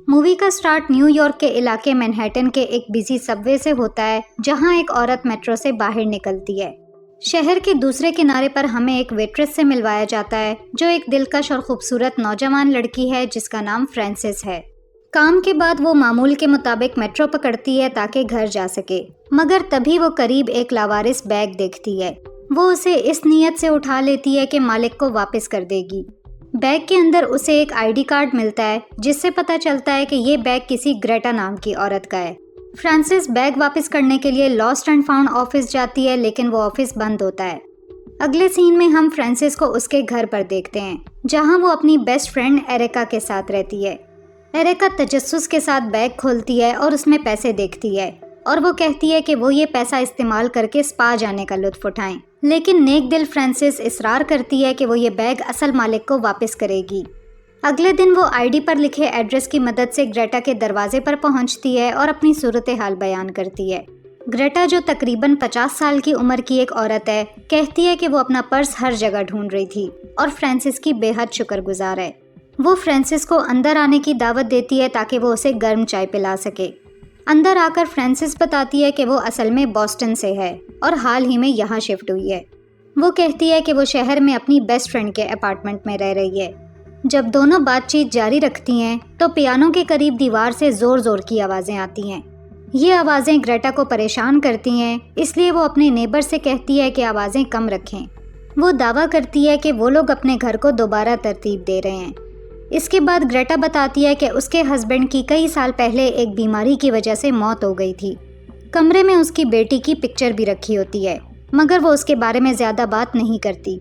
Movie का start New York के इलाके मैनहट्टन के एक बिजी सबवे से होता है, जहां एक औरत मेट्रो से बाहर निकलती है। शहर के दूसरे किनारे पर हमें एक वेट्रेस से मिलवाया जाता है, जो एक दिलकश और खूबसूरत नौजवान लड़की है जिसका नाम फ्रांसिस है। काम के बाद वो मामूल के मुताबिक मेट्रो पकड़ती है ताकि घर जा सके, मगर तभी वो करीब एक लावारिस बैग देखती है। वो उसे इस नीयत से उठा लेती है कि मालिक को वापस कर देगी। बैग के अंदर उसे एक आईडी कार्ड मिलता है, जिससे पता चलता है कि ये बैग किसी ग्रेटा नाम की औरत का है। फ्रांसिस बैग वापस करने के लिए लॉस्ट एंड फाउंड ऑफिस जाती है, लेकिन वो ऑफिस बंद होता है। अगले सीन में हम फ्रांसिस को उसके घर पर देखते हैं, जहां वो अपनी बेस्ट फ्रेंड एरिका के साथ रहती है। एरिका तजस्सुस के साथ बैग खोलती है और उसमें पैसे देखती है, और वो कहती है कि वो ये पैसा इस्तेमाल करके स्पा जाने का लुत्फ उठाएं। लेकिन नेक दिल फ्रांसिस इसरार करती है कि वो ये बैग असल मालिक को वापस करेगी। अगले दिन वो आईडी पर लिखे एड्रेस की मदद से ग्रेटा के दरवाजे पर पहुंचती है और अपनी सूरत हाल बयान करती है। ग्रेटा, जो तकरीबन 50 साल की उम्र की एक औरत है, कहती है कि वो अपना पर्स हर जगह ढूंढ रही थी और फ्रांसिस की बेहद शुक्रगुजार है। वो फ्रांसिस को अंदर आने की दावत देती है ताकि वो उसे गर्म चाय पिला सके। अंदर आकर फ्रांसिस बताती है कि वो असल में बॉस्टन से है और हाल ही में यहाँ शिफ्ट हुई है। वो कहती है कि वो शहर में अपनी बेस्ट फ्रेंड के अपार्टमेंट में रह रही है। जब दोनों बातचीत जारी रखती हैं तो पियानो के करीब दीवार से ज़ोर ज़ोर की आवाज़ें आती हैं। ये आवाज़ें ग्रेटा को परेशान करती हैं, इसलिए वो अपने नेबर से कहती है कि आवाज़ें कम रखें। वो दावा करती है कि वो लोग अपने घर को दोबारा तरतीब दे रहे हैं। इसके बाद ग्रेटा बताती है कि उसके हस्बैंड की कई साल पहले एक बीमारी की वजह से मौत हो गई थी। कमरे में उसकी बेटी की पिक्चर भी रखी होती है, मगर वो उसके बारे में ज़्यादा बात नहीं करती।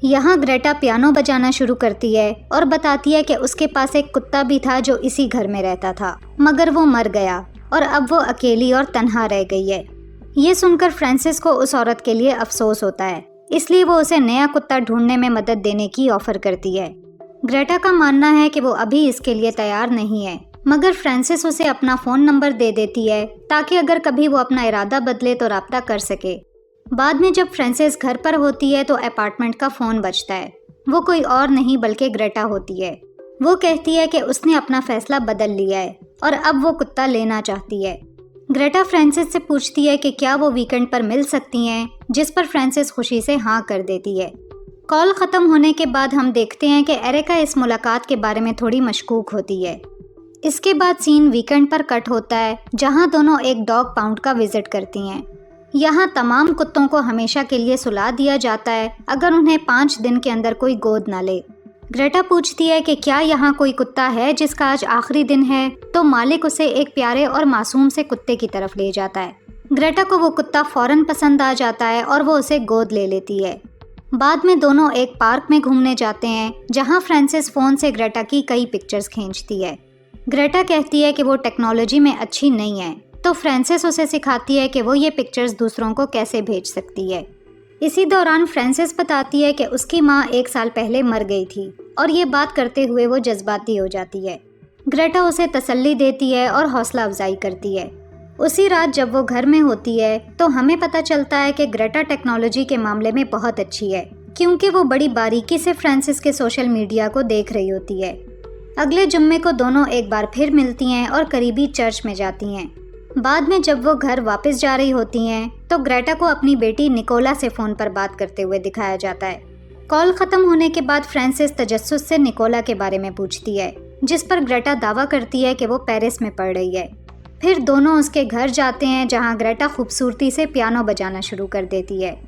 यहाँ ग्रेटा पियानो बजाना शुरू करती है और बताती है कि उसके पास एक कुत्ता भी था जो इसी घर में रहता था, मगर वो मर गया और अब वो अकेली और तन्हा रह गई है। ये सुनकर फ्रांसिस को उस औरत के लिए अफसोस होता है, इसलिए वो उसे नया कुत्ता ढूंढने में मदद देने की ऑफ़र करती है। ग्रेटा का मानना है कि वो अभी इसके लिए तैयार नहीं है, मगर फ्रांसिस उसे अपना फ़ोन नंबर दे देती है ताकि अगर कभी वो अपना इरादा बदले तो राब्ता कर सके। बाद में जब फ्रांसिस घर पर होती है तो अपार्टमेंट का फ़ोन बजता है। वो कोई और नहीं बल्कि ग्रेटा होती है। वो कहती है कि उसने अपना फ़ैसला बदल लिया है और अब वो कुत्ता लेना चाहती है। ग्रेटा फ्रांसिस से पूछती है कि क्या वो वीकेंड पर मिल सकती हैं, जिस पर फ्रांसिस खुशी से हाँ कर देती है। कॉल ख़त्म होने के बाद हम देखते हैं कि एरिका इस मुलाकात के बारे में थोड़ी मशकूक होती है। इसके बाद सीन वीकेंड पर कट होता है, जहां दोनों एक डॉग पाउंड का विजिट करती हैं। यहाँ तमाम कुत्तों को हमेशा के लिए सुला दिया जाता है अगर उन्हें 5 दिन के अंदर कोई गोद ना ले। ग्रेटा पूछती है कि क्या यहाँ कोई कुत्ता है जिसका आज आखिरी दिन है, तो मालिक उसे एक प्यारे और मासूम से कुत्ते की तरफ ले जाता है। ग्रेटा को वो कुत्ता फ़ौरन पसंद आ जाता है और वो उसे गोद ले लेती है। बाद में दोनों एक पार्क में घूमने जाते हैं, जहां फ्रांसिस फ़ोन से ग्रेटा की कई पिक्चर्स खींचती है। ग्रेटा कहती है कि वो टेक्नोलॉजी में अच्छी नहीं है, तो फ्रांसिस उसे सिखाती है कि वो ये पिक्चर्स दूसरों को कैसे भेज सकती है। इसी दौरान फ्रांसिस बताती है कि उसकी माँ 1 साल पहले मर गई थी और ये बात करते हुए वो जज्बाती हो जाती है। ग्रेटा उसे तसल्ली देती है और हौसला अफजाई करती है। उसी रात जब वो घर में होती है तो हमें पता चलता है कि ग्रेटा टेक्नोलॉजी के मामले में बहुत अच्छी है, क्योंकि वो बड़ी बारीकी से फ्रांसिस के सोशल मीडिया को देख रही होती है। अगले जुम्मे को दोनों एक बार फिर मिलती हैं और करीबी चर्च में जाती हैं। बाद में जब वो घर वापस जा रही होती हैं तो ग्रेटा को अपनी बेटी निकोला से फ़ोन पर बात करते हुए दिखाया जाता है। कॉल ख़त्म होने के बाद फ्रांसिस तजस्सुस से निकोला के बारे में पूछती है, जिस पर ग्रेटा दावा करती है कि वो पेरिस में पढ़ रही है। फिर दोनों उसके घर जाते हैं, जहां ग्रेटा खूबसूरती से पियानो बजाना शुरू कर देती है।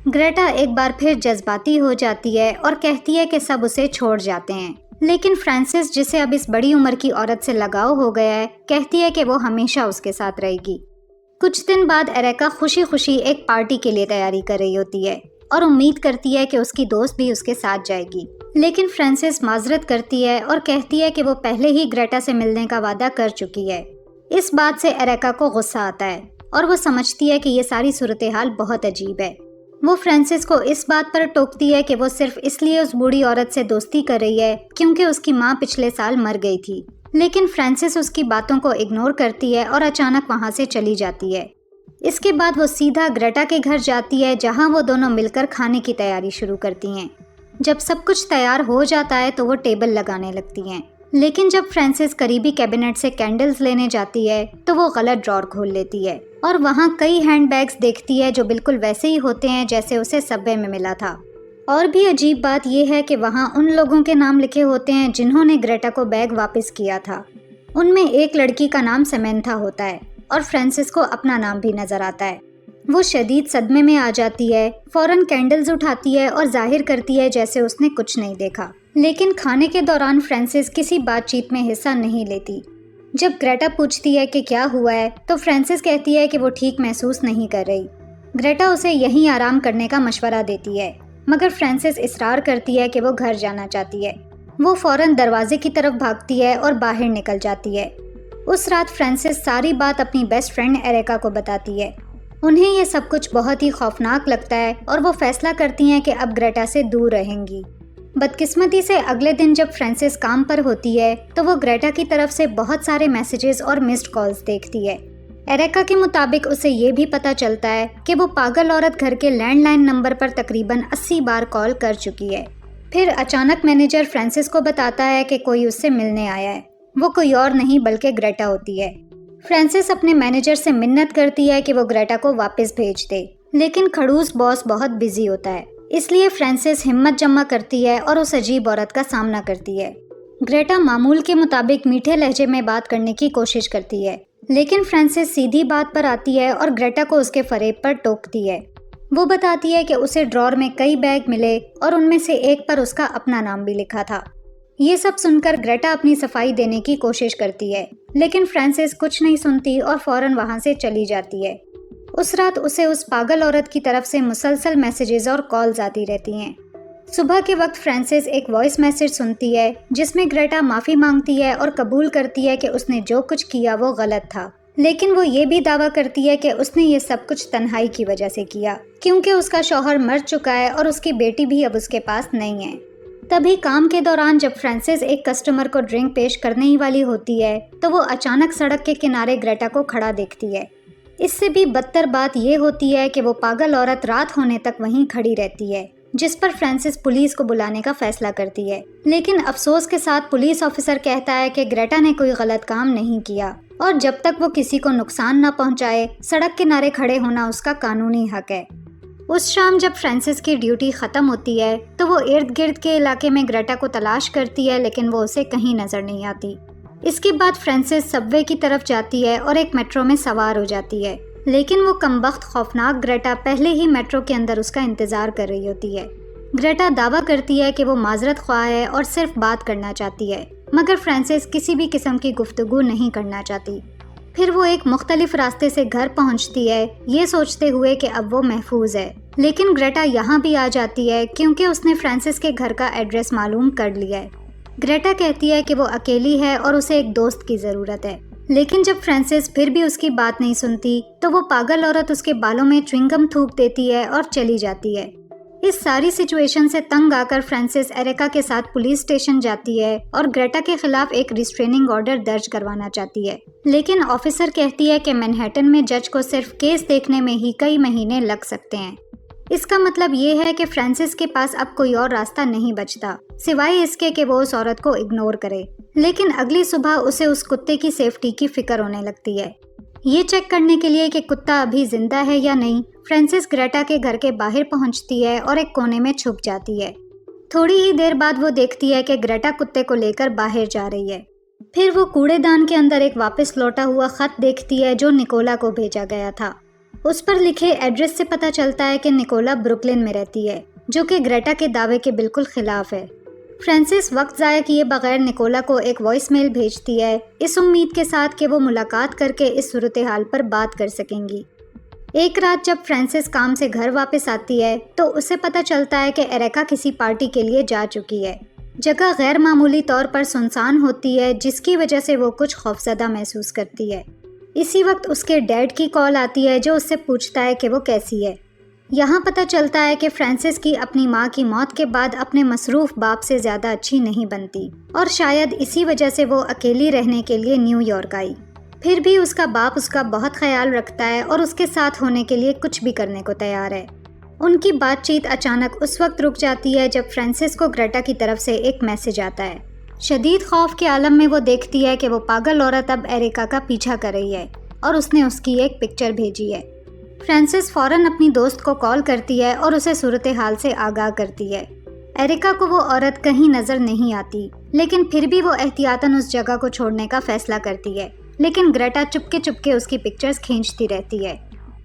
ग्रेटा एक बार फिर जज्बाती हो जाती है और कहती है कि सब उसे छोड़ जाते हैं, लेकिन फ्रांसिस, जिसे अब इस बड़ी उम्र की औरत से लगाव हो गया है, कहती है कि वो हमेशा उसके साथ रहेगी। कुछ दिन बाद एरिका खुशी खुशी एक पार्टी के लिए तैयारी कर रही होती है और उम्मीद करती है कि उसकी दोस्त भी उसके साथ जाएगी, लेकिन फ्रांसिस माजरत करती है और कहती है कि वो पहले ही ग्रेटा से मिलने का वादा कर चुकी है। इस बात से एरिका को गुस्सा आता है और वो समझती है कि ये सारी सूरत हाल बहुत अजीब है। वो फ्रांसिस को इस बात पर टोकती है कि वो सिर्फ इसलिए उस बूढ़ी औरत से दोस्ती कर रही है क्योंकि उसकी माँ पिछले साल मर गई थी, लेकिन फ्रांसिस उसकी बातों को इग्नोर करती है और अचानक वहाँ से चली जाती है। इसके बाद वो सीधा ग्रेटा के घर जाती है, जहाँ वो दोनों मिलकर खाने की तैयारी शुरू करती हैं। जब सब कुछ तैयार हो जाता है तो वो टेबल लगाने लगती हैं। लेकिन जब फ्रांसिस करीबी कैबिनेट से कैंडल्स लेने जाती है तो वो गलत ड्रॉर खोल लेती है और वहाँ कई हैंडबैग्स देखती है जो बिल्कुल वैसे ही होते हैं जैसे उसे सबवे में मिला था। और भी अजीब बात यह है कि वहाँ उन लोगों के नाम लिखे होते हैं जिन्होंने ग्रेटा को बैग वापस किया था। उनमें एक लड़की का नाम सेमेंथा होता है और फ्रांसिस को अपना नाम भी नजर आता है। वो शदीद सदमे में आ जाती है, फौरन कैंडल्स उठाती है और जाहिर करती है जैसे उसने कुछ नहीं देखा। लेकिन खाने के दौरान फ्रांसिस किसी बातचीत में हिस्सा नहीं लेती। जब ग्रेटा पूछती है कि क्या हुआ है तो फ्रांसिस कहती है कि वो ठीक महसूस नहीं कर रही। ग्रेटा उसे यहीं आराम करने का मशवरा देती है, मगर फ्रांसिस इसरार करती है कि वो घर जाना चाहती है। वो फौरन दरवाजे की तरफ भागती है और बाहर निकल जाती है। उस रात फ्रांसिस सारी बात अपनी बेस्ट फ्रेंड एरिका को बताती है। उन्हें ये सब कुछ बहुत ही खौफनाक लगता है और वो फैसला करती हैं कि अब ग्रेटा से दूर रहेंगी। बदकिस्मती से अगले दिन जब फ्रांसिस काम पर होती है तो वो ग्रेटा की तरफ से बहुत सारे मैसेजेस और मिस्ड कॉल्स देखती है। एरिका के मुताबिक उसे ये भी पता चलता है कि वो पागल औरत घर के लैंडलाइन नंबर पर तकरीबन 80 बार कॉल कर चुकी है। फिर अचानक मैनेजर फ्रांसिस को बताता है कि कोई उससे मिलने आया है। वो कोई और नहीं बल्कि ग्रेटा होती है। फ्रांसिस अपने मैनेजर से मिन्नत करती है कि वो ग्रेटा को वापस भेज दे, लेकिन खड़ूस बॉस बहुत बिजी होता है, इसलिए फ्रांसिस हिम्मत जमा करती है और उस अजीब औरत का सामना करती है। ग्रेटा मामूल के मुताबिक मीठे लहजे में बात करने की कोशिश करती है, लेकिन फ्रांसिस सीधी बात पर आती है और ग्रेटा को उसके फरेब पर टोकती है। वो बताती है कि उसे ड्रॉर में कई बैग मिले और उनमें से एक पर उसका अपना नाम भी लिखा था। ये सब सुनकर ग्रेटा अपनी सफाई देने की कोशिश करती है, लेकिन फ्रांसिस कुछ नहीं सुनती और फौरन वहां से चली जाती है। उस रात उसे उस पागल औरत की तरफ से मुसलसल मैसेजेस और कॉल्स आती रहती हैं। सुबह के वक्त फ्रांसिस एक वॉइस मैसेज सुनती है जिसमें ग्रेटा माफ़ी मांगती है और कबूल करती है कि उसने जो कुछ किया वो गलत था, लेकिन वो ये भी दावा करती है कि उसने ये सब कुछ तन्हाई की वजह से किया, क्योंकि उसका शौहर मर चुका है और उसकी बेटी भी अब उसके पास नहीं है। तभी काम के दौरान जब फ्रांसिस एक कस्टमर को ड्रिंक पेश करने ही वाली होती है तो वो अचानक सड़क के किनारे ग्रेटा को खड़ा देखती है। इससे भी बदतर बात यह होती है कि वो पागल औरत रात होने तक वहीं खड़ी रहती है, जिस पर फ्रांसिस पुलिस को बुलाने का फैसला करती है। लेकिन अफसोस के साथ पुलिस ऑफिसर कहता है कि ग्रेटा ने कोई गलत काम नहीं किया और जब तक वो किसी को नुकसान न पहुंचाए, सड़क किनारे खड़े होना उसका कानूनी हक है। उस शाम जब फ्रांसिस की ड्यूटी ख़त्म होती है तो वो इर्द गिर्द के इलाके में ग्रेटा को तलाश करती है, लेकिन वो उसे कहीं नज़र नहीं आती। इसके बाद फ्रांसिस सबवे की तरफ जाती है और एक मेट्रो में सवार हो जाती है, लेकिन वो कमबख्त खौफनाक ग्रेटा पहले ही मेट्रो के अंदर उसका इंतज़ार कर रही होती है। ग्रेटा दावा करती है कि वो माजरत ख्वाह है और सिर्फ बात करना चाहती है, मगर फ्रांसिस किसी भी किस्म की गुफ्तगू नहीं करना चाहती। फिर वो एक मुख्तलिफ रास्ते से घर पहुंचती है, ये सोचते हुए कि अब वो महफूज है। लेकिन ग्रेटा यहाँ भी आ जाती है क्योंकि उसने फ्रांसिस के घर का एड्रेस मालूम कर लिया है। ग्रेटा कहती है कि वो अकेली है और उसे एक दोस्त की ज़रूरत है, लेकिन जब फ्रांसिस फिर भी उसकी बात नहीं सुनती तो वो पागल औरत उसके बालों में च्युइंगम थूक देती है और चली जाती है। इस सारी सिचुएशन से तंग आकर फ्रांसिस एरिका के साथ पुलिस स्टेशन जाती है और ग्रेटा के खिलाफ एक रिस्ट्रेनिंग ऑर्डर दर्ज करवाना चाहती है, लेकिन ऑफिसर कहती है कि मैनहट्टन में जज को सिर्फ केस देखने में ही कई महीने लग सकते हैं। इसका मतलब ये है कि फ्रांसिस के पास अब कोई और रास्ता नहीं बचता सिवाय इसके कि वो उस औरत को इग्नोर करे। लेकिन अगली सुबह उसे उस कुत्ते की सेफ्टी की फिक्र होने लगती है। ये चेक करने के लिए कि कुत्ता अभी जिंदा है या नहीं, फ्रांसिस ग्रेटा के घर के बाहर पहुंचती है और एक कोने में छुप जाती है। थोड़ी ही देर बाद वो देखती है कि ग्रेटा कुत्ते को लेकर बाहर जा रही है। फिर वो कूड़ेदान के अंदर एक वापस लौटा हुआ खत देखती है जो निकोला को भेजा गया था। उस पर लिखे एड्रेस से पता चलता है कि निकोला ब्रुकलिन में रहती है, जो कि ग्रेटा के दावे के बिल्कुल खिलाफ है। फ्रांसिस वक्त ज़ाया किए बगैर निकोला को एक वॉइस मेल भेजती है, इस उम्मीद के साथ कि वो मुलाकात करके इस सूरत हाल पर बात कर सकेंगी। एक रात जब फ्रांसिस काम से घर वापस आती है तो उसे पता चलता है कि एरिका किसी पार्टी के लिए जा चुकी है। जगह गैर मामूली तौर पर सुनसान होती है, जिसकी वजह से वो कुछ खौफजदा महसूस करती है। इसी वक्त उसके डैड की कॉल आती है जो उससे पूछता है कि वो कैसी है। यहाँ पता चलता है कि फ्रांसिस की अपनी माँ की मौत के बाद अपने मसरूफ़ बाप से ज़्यादा अच्छी नहीं बनती और शायद इसी वजह से वो अकेली रहने के लिए न्यूयॉर्क आई। फिर भी उसका बाप उसका बहुत ख्याल रखता है और उसके साथ होने के लिए कुछ भी करने को तैयार है। उनकी बातचीत अचानक उस वक्त रुक जाती है जब फ्रांसिस को ग्रेटा की तरफ से एक मैसेज आता है। शदीद खौफ के आलम में वो देखती है कि वो पागल औरत अब एरिका का पीछा कर रही है और उसने उसकी एक पिक्चर भेजी है। फ्रांसिस फौरन अपनी दोस्त को कॉल करती है और उसे सूरत हाल से आगाह करती है। एरिका को वो औरत कहीं नजर नहीं आती, लेकिन फिर भी वो एहतियातन उस जगह को छोड़ने का फैसला करती है, लेकिन ग्रेटा चुपके चुपके उसकी पिक्चर्स खींचती रहती है।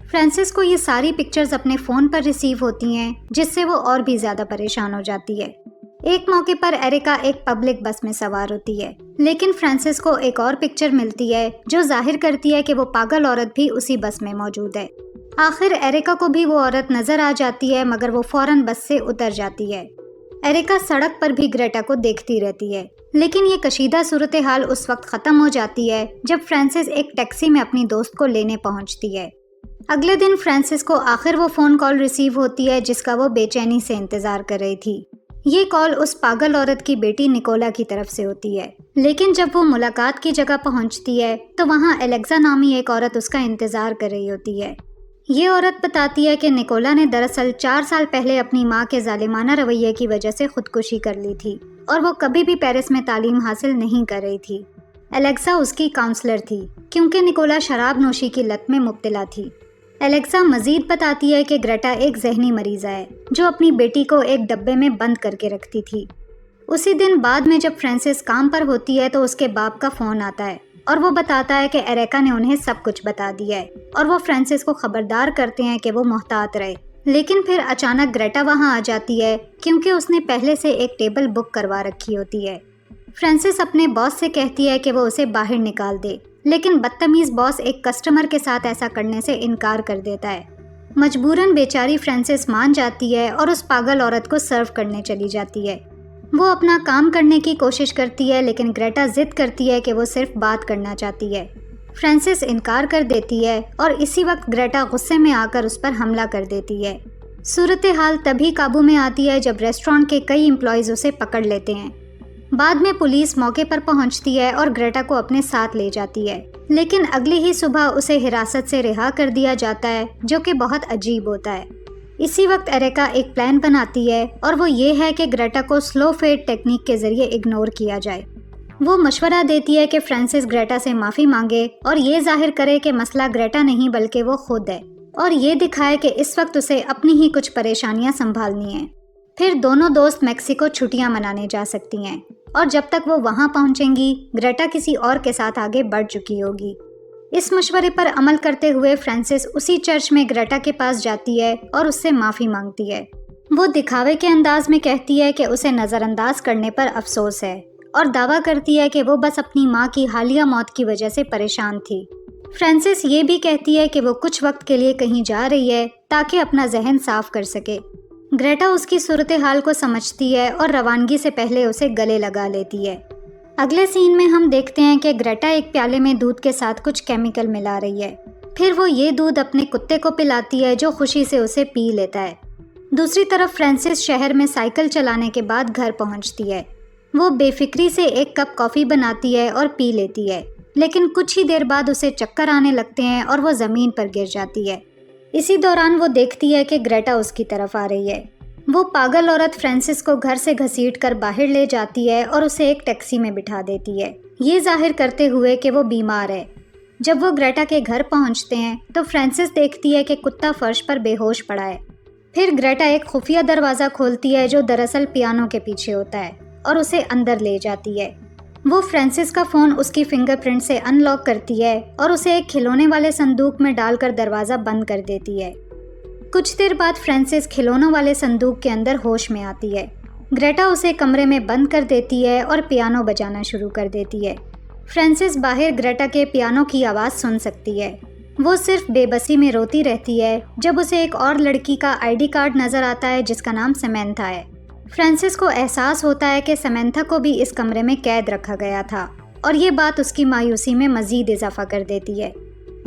फ्रांसिस को ये सारी पिक्चर्स अपने फ़ोन पर रिसीव होती हैं, जिससे वो और भी ज़्यादा परेशान हो जाती है। एक मौके पर एरिका एक पब्लिक बस में सवार होती है, लेकिन फ्रांसिस को एक और पिक्चर मिलती है जो जाहिर करती है कि वो पागल औरत भी उसी बस में मौजूद है। आखिर एरिका को भी वो औरत नज़र आ जाती है, मगर वो फ़ौरन बस से उतर जाती है। एरिका सड़क पर भी ग्रेटा को देखती रहती है, लेकिन ये कशीदा सूरत हाल उस वक्त ख़त्म हो जाती है जब फ्रांसिस एक टैक्सी में अपनी दोस्त को लेने पहुंचती है। अगले दिन फ्रांसिस को आखिर वो फ़ोन कॉल रिसीव होती है जिसका वो बेचैनी से इंतज़ार कर रही थी। ये कॉल उस पागल औरत की बेटी निकोला की तरफ से होती है, लेकिन जब वो मुलाकात की जगह पहुंचती है तो वहाँ एलेक्सा नामी एक औरत उसका इंतज़ार कर रही होती है। ये औरत बताती है कि निकोला ने दरअसल 4 साल पहले अपनी माँ के जालिमाना रवैये की वजह से खुदकुशी कर ली थी और वो कभी भी पेरिस में तालीम हासिल नहीं कर रही थी। एलेक्सा उसकी काउंसलर थी क्योंकि निकोला शराब नोशी की लत में मुब्तला थी। एलेक्सा मजीद बताती है कि ग्रेटा एक जहनी मरीज़ा है जो अपनी बेटी को एक डब्बे में बंद करके रखती थी। उसी दिन बाद में जब फ्रांसिस काम पर होती है तो उसके बाप का फ़ोन आता है और वो बताता है कि एरिका ने उन्हें सब कुछ बता दिया है और वो फ्रांसिस को खबरदार करते हैं कि वो मोहतात रहे। लेकिन फिर अचानक ग्रेटा वहाँ आ जाती है क्योंकि उसने पहले से एक टेबल बुक करवा रखी होती है। फ्रांसिस अपने बॉस से कहती है कि वो उसे बाहर निकाल दे, लेकिन बदतमीज़ बॉस एक कस्टमर के साथ ऐसा करने से इनकार कर देता है। मजबूरन बेचारी फ्रांसिस मान जाती है और उस पागल औरत को सर्व करने चली जाती है। वो अपना काम करने की कोशिश करती है, लेकिन ग्रेटा जिद करती है कि वो सिर्फ बात करना चाहती है। फ्रांसिस इनकार कर देती है और इसी वक्त ग्रेटा गुस्से में आकर उस पर हमला कर देती है। सूरत हाल तभी काबू में आती है जब रेस्टोरेंट के कई एम्प्लॉयज़ उसे पकड़ लेते हैं। बाद में पुलिस मौके पर पहुंचती है और ग्रेटा को अपने साथ ले जाती है, लेकिन अगली ही सुबह उसे हिरासत से रिहा कर दिया जाता है, जो कि बहुत अजीब होता है। इसी वक्त एरिका एक प्लान बनाती है और वो ये है कि ग्रेटा को स्लो फेड टेक्निक के ज़रिए इग्नोर किया जाए। वो मशवरा देती है कि फ्रांसिस ग्रेटा से माफ़ी मांगे और ये जाहिर करे कि मसला ग्रेटा नहीं बल्कि वो खुद है, और ये दिखाए कि इस वक्त उसे अपनी ही कुछ परेशानियां संभालनी हैं। फिर दोनों दोस्त मेक्सिको छुट्टियां मनाने जा सकती हैं और जब तक वो वहाँ पहुँचेंगी ग्रेटा किसी और के साथ आगे बढ़ चुकी होगी। इस मशवरे पर अमल करते हुए फ्रांसिस उसी चर्च में ग्रेटा के पास जाती है और उससे माफ़ी मांगती है। वो दिखावे के अंदाज में कहती है कि उसे नज़रअंदाज करने पर अफसोस है और दावा करती है कि वो बस अपनी माँ की हालिया मौत की वजह से परेशान थी। फ्रांसिस ये भी कहती है कि वो कुछ वक्त के लिए कहीं जा रही है ताकि अपना जहन साफ कर सके। ग्रेटा उसकी सूरत हाल को समझती है और रवानगी से पहले उसे गले लगा लेती है। अगले सीन में हम देखते हैं कि ग्रेटा एक प्याले में दूध के साथ कुछ केमिकल मिला रही है। फिर वो ये दूध अपने कुत्ते को पिलाती है जो खुशी से उसे पी लेता है। दूसरी तरफ फ्रांसिस शहर में साइकिल चलाने के बाद घर पहुंचती है। वो बेफिक्री से एक कप कॉफ़ी बनाती है और पी लेती है, लेकिन कुछ ही देर बाद उसे चक्कर आने लगते हैं और वो ज़मीन पर गिर जाती है। इसी दौरान वो देखती है कि ग्रेटा उसकी तरफ आ रही है। वो पागल औरत फ्रांसिस को घर से घसीट कर बाहर ले जाती है और उसे एक टैक्सी में बिठा देती है, ये जाहिर करते हुए कि वो बीमार है। जब वो ग्रेटा के घर पहुंचते हैं तो फ्रांसिस देखती है कि कुत्ता फर्श पर बेहोश पड़ा है। फिर ग्रेटा एक खुफिया दरवाज़ा खोलती है जो दरअसल पियानो के पीछे होता है और उसे अंदर ले जाती है। वो फ्रांसिस का फ़ोन उसकी फिंगरप्रिंट से अनलॉक करती है और उसे एक खिलौने वाले संदूक में डालकर दरवाज़ा बंद कर देती है। कुछ देर बाद फ्रांसिस खिलौनों वाले संदूक के अंदर होश में आती है। ग्रेटा उसे कमरे में बंद कर देती है और पियानो बजाना शुरू कर देती है। फ्रांसिस बाहर ग्रेटा के पियानो की आवाज़ सुन सकती है। वो सिर्फ बेबसी में रोती रहती है जब उसे एक और लड़की का आईडी कार्ड नज़र आता है जिसका नाम समैंथा है। फ्रांसिस को एहसास होता है कि समैंथा को भी इस कमरे में कैद रखा गया था और ये बात उसकी मायूसी में मज़ीद इजाफा कर देती है।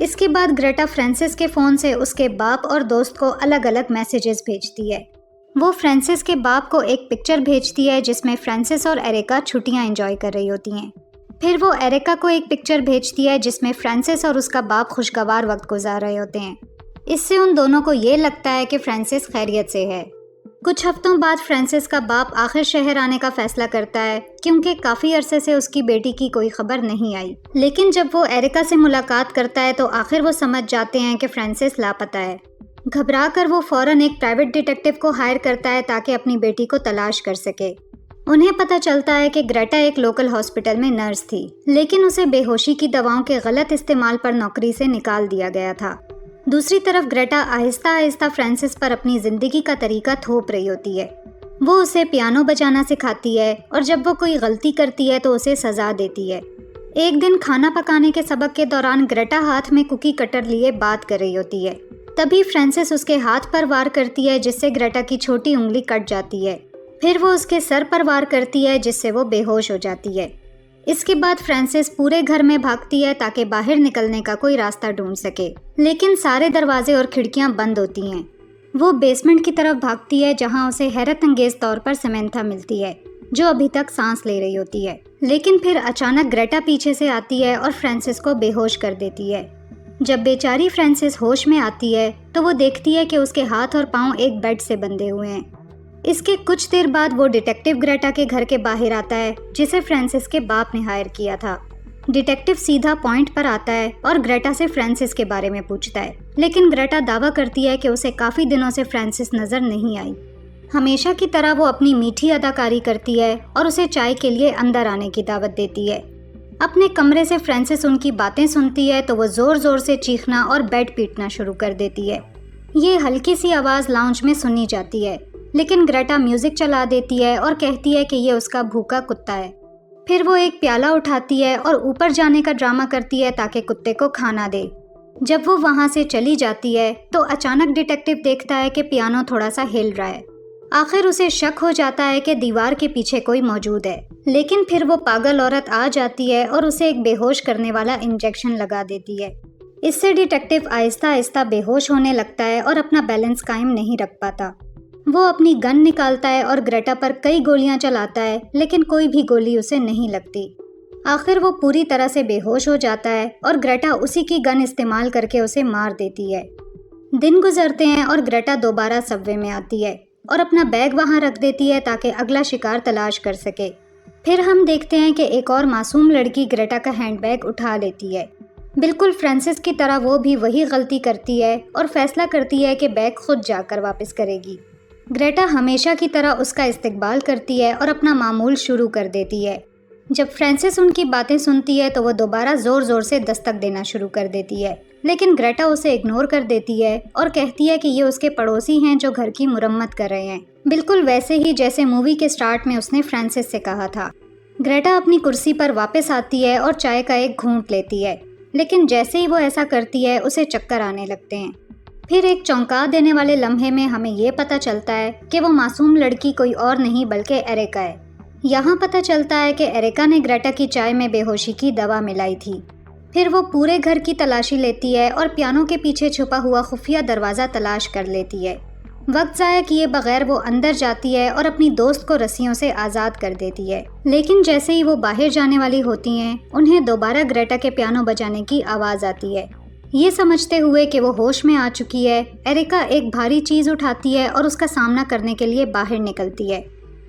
इसके बाद ग्रेटा फ्रांसिस के फ़ोन से उसके बाप और दोस्त को अलग अलग मैसेजेस भेजती है। वो फ्रांसिस के बाप को एक पिक्चर भेजती है जिसमें फ्रांसिस और एरिका छुट्टियां एंजॉय कर रही होती हैं। फिर वो एरिका को एक पिक्चर भेजती है जिसमें फ्रांसिस और उसका बाप खुशगवार वक्त गुजार रहे होते हैं। इससे उन दोनों को ये लगता है कि फ्रांसिस खैरियत से है। कुछ हफ्तों बाद फ्रांसिस का बाप आखिर शहर आने का फैसला करता है क्योंकि काफ़ी अरसे से उसकी बेटी की कोई खबर नहीं आई। लेकिन जब वो एरिका से मुलाकात करता है तो आखिर वो समझ जाते हैं कि फ्रांसिस लापता है। घबरा कर वो फौरन एक प्राइवेट डिटेक्टिव को हायर करता है ताकि अपनी बेटी को तलाश कर सके। उन्हें पता चलता है कि ग्रेटा एक लोकल हॉस्पिटल में नर्स थी, लेकिन उसे बेहोशी की दवाओं के गलत इस्तेमाल पर नौकरी से निकाल दिया गया था। दूसरी तरफ ग्रेटा आहिस्ता आहिस्ता फ्रांसिस पर अपनी जिंदगी का तरीका थोप रही होती है। वो उसे पियानो बजाना सिखाती है और जब वो कोई गलती करती है तो उसे सजा देती है। एक दिन खाना पकाने के सबक के दौरान ग्रेटा हाथ में कुकी कटर लिए बात कर रही होती है। तभी फ्रांसिस उसके हाथ पर वार करती है जिससे ग्रेटा की छोटी उंगली कट जाती है। फिर वो उसके सर पर वार करती है जिससे वो बेहोश हो जाती है। इसके बाद फ्रांसिस पूरे घर में भागती है ताकि बाहर निकलने का कोई रास्ता ढूंढ सके, लेकिन सारे दरवाजे और खिड़कियां बंद होती हैं। वो बेसमेंट की तरफ भागती है जहां उसे हैरत अंगेज तौर पर समंथा मिलती है जो अभी तक सांस ले रही होती है। लेकिन फिर अचानक ग्रेटा पीछे से आती है और फ्रांसिस को बेहोश कर देती है। जब बेचारी फ्रांसिस होश में आती है तो वो देखती है कि उसके हाथ और पाँव एक बेड से बंधे हुए हैं। इसके कुछ देर बाद वो डिटेक्टिव ग्रेटा के घर के बाहर आता है जिसे फ्रांसिस के बाप ने हायर किया था। डिटेक्टिव सीधा पॉइंट पर आता है और ग्रेटा से फ्रांसिस के बारे में पूछता है, लेकिन ग्रेटा दावा करती है कि उसे काफ़ी दिनों से फ्रांसिस नज़र नहीं आई। हमेशा की तरह वो अपनी मीठी अदाकारी करती है और उसे चाय के लिए अंदर आने की दावत देती है। अपने कमरे से फ्रांसिस उनकी बातें सुनती है तो वो ज़ोर ज़ोर से चीखना और बेड पीटना शुरू कर देती है। ये हल्की सी आवाज़ लाउंज में सुनी जाती है, लेकिन ग्रेटा म्यूजिक चला देती है और कहती है कि ये उसका भूखा कुत्ता है। फिर वो एक प्याला उठाती है और ऊपर जाने का ड्रामा करती है ताकि कुत्ते को खाना दे। जब वो वहाँ से चली जाती है तो अचानक डिटेक्टिव देखता है कि पियानो थोड़ा सा हिल रहा है। आखिर उसे शक हो जाता है कि दीवार के पीछे कोई मौजूद है, लेकिन फिर वो पागल औरत आ जाती है और उसे एक बेहोश करने वाला इंजेक्शन लगा देती है। इससे डिटेक्टिव आहिस्ता आहिस्ता बेहोश होने लगता है और अपना बैलेंस कायम नहीं रख पाता। वो अपनी गन निकालता है और ग्रेटा पर कई गोलियां चलाता है, लेकिन कोई भी गोली उसे नहीं लगती। आखिर वो पूरी तरह से बेहोश हो जाता है और ग्रेटा उसी की गन इस्तेमाल करके उसे मार देती है। दिन गुजरते हैं और ग्रेटा दोबारा सबवे में आती है और अपना बैग वहां रख देती है ताकि अगला शिकार तलाश कर सके। फिर हम देखते हैं कि एक और मासूम लड़की ग्रेटा का हैंडबैग उठा लेती है। बिल्कुल फ्रांसिस की तरह वो भी वही गलती करती है और फैसला करती है कि बैग खुद जाकर वापस करेगी। ग्रेटा हमेशा की तरह उसका इस्तकबाल करती है और अपना मामूल शुरू कर देती है। जब फ्रांसिस उनकी बातें सुनती है तो वो दोबारा ज़ोर ज़ोर से दस्तक देना शुरू कर देती है, लेकिन ग्रेटा उसे इग्नोर कर देती है और कहती है कि ये उसके पड़ोसी हैं जो घर की मुरम्मत कर रहे हैं, बिल्कुल वैसे ही जैसे मूवी के स्टार्ट में उसने फ्रांसिस से कहा था। ग्रेटा अपनी कुर्सी पर वापस आती है और चाय का एक घूंट लेती है, लेकिन जैसे ही वो ऐसा करती है उसे चक्कर आने लगते हैं। फिर एक चौंका देने वाले लम्हे में हमें ये पता चलता है कि वो मासूम लड़की कोई और नहीं बल्कि एरिका है। यहाँ पता चलता है कि एरिका ने ग्रेटा की चाय में बेहोशी की दवा मिलाई थी। फिर वो पूरे घर की तलाशी लेती है और पियानो के पीछे छुपा हुआ खुफिया दरवाज़ा तलाश कर लेती है। वक्त ज़ाया किए बगैर वो अंदर जाती है और अपनी दोस्त को रस्सियों से आज़ाद कर देती है, लेकिन जैसे ही वो बाहर जाने वाली होती हैं उन्हें दोबारा ग्रेटा के पियानो बजाने की आवाज़ आती है। ये समझते हुए कि वो होश में आ चुकी है, एरिका एक भारी चीज़ उठाती है और उसका सामना करने के लिए बाहर निकलती है।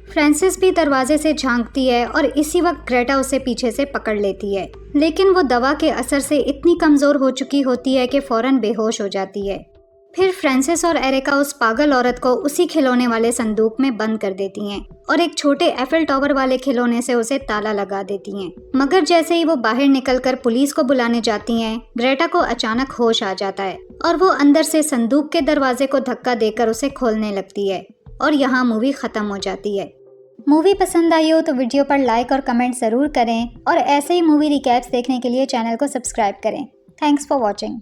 फ्रांसिस भी दरवाजे से झांकती है और इसी वक्त ग्रेटा उसे पीछे से पकड़ लेती है, लेकिन वो दवा के असर से इतनी कमज़ोर हो चुकी होती है कि फ़ौरन बेहोश हो जाती है। फिर फ्रांसिस और एरिका उस पागल औरत को उसी खिलौने वाले संदूक में बंद कर देती हैं और एक छोटे एफिल टावर वाले खिलौने से उसे ताला लगा देती हैं। मगर जैसे ही वो बाहर निकलकर पुलिस को बुलाने जाती हैं, ग्रेटा को अचानक होश आ जाता है और वो अंदर से संदूक के दरवाजे को धक्का देकर उसे खोलने लगती है और यहाँ मूवी ख़त्म हो जाती है। मूवी पसंद आई हो तो वीडियो पर लाइक और कमेंट ज़रूर करें और ऐसे ही मूवी रिकैप्स देखने के लिए चैनल को सब्सक्राइब करें। Thanks for watching.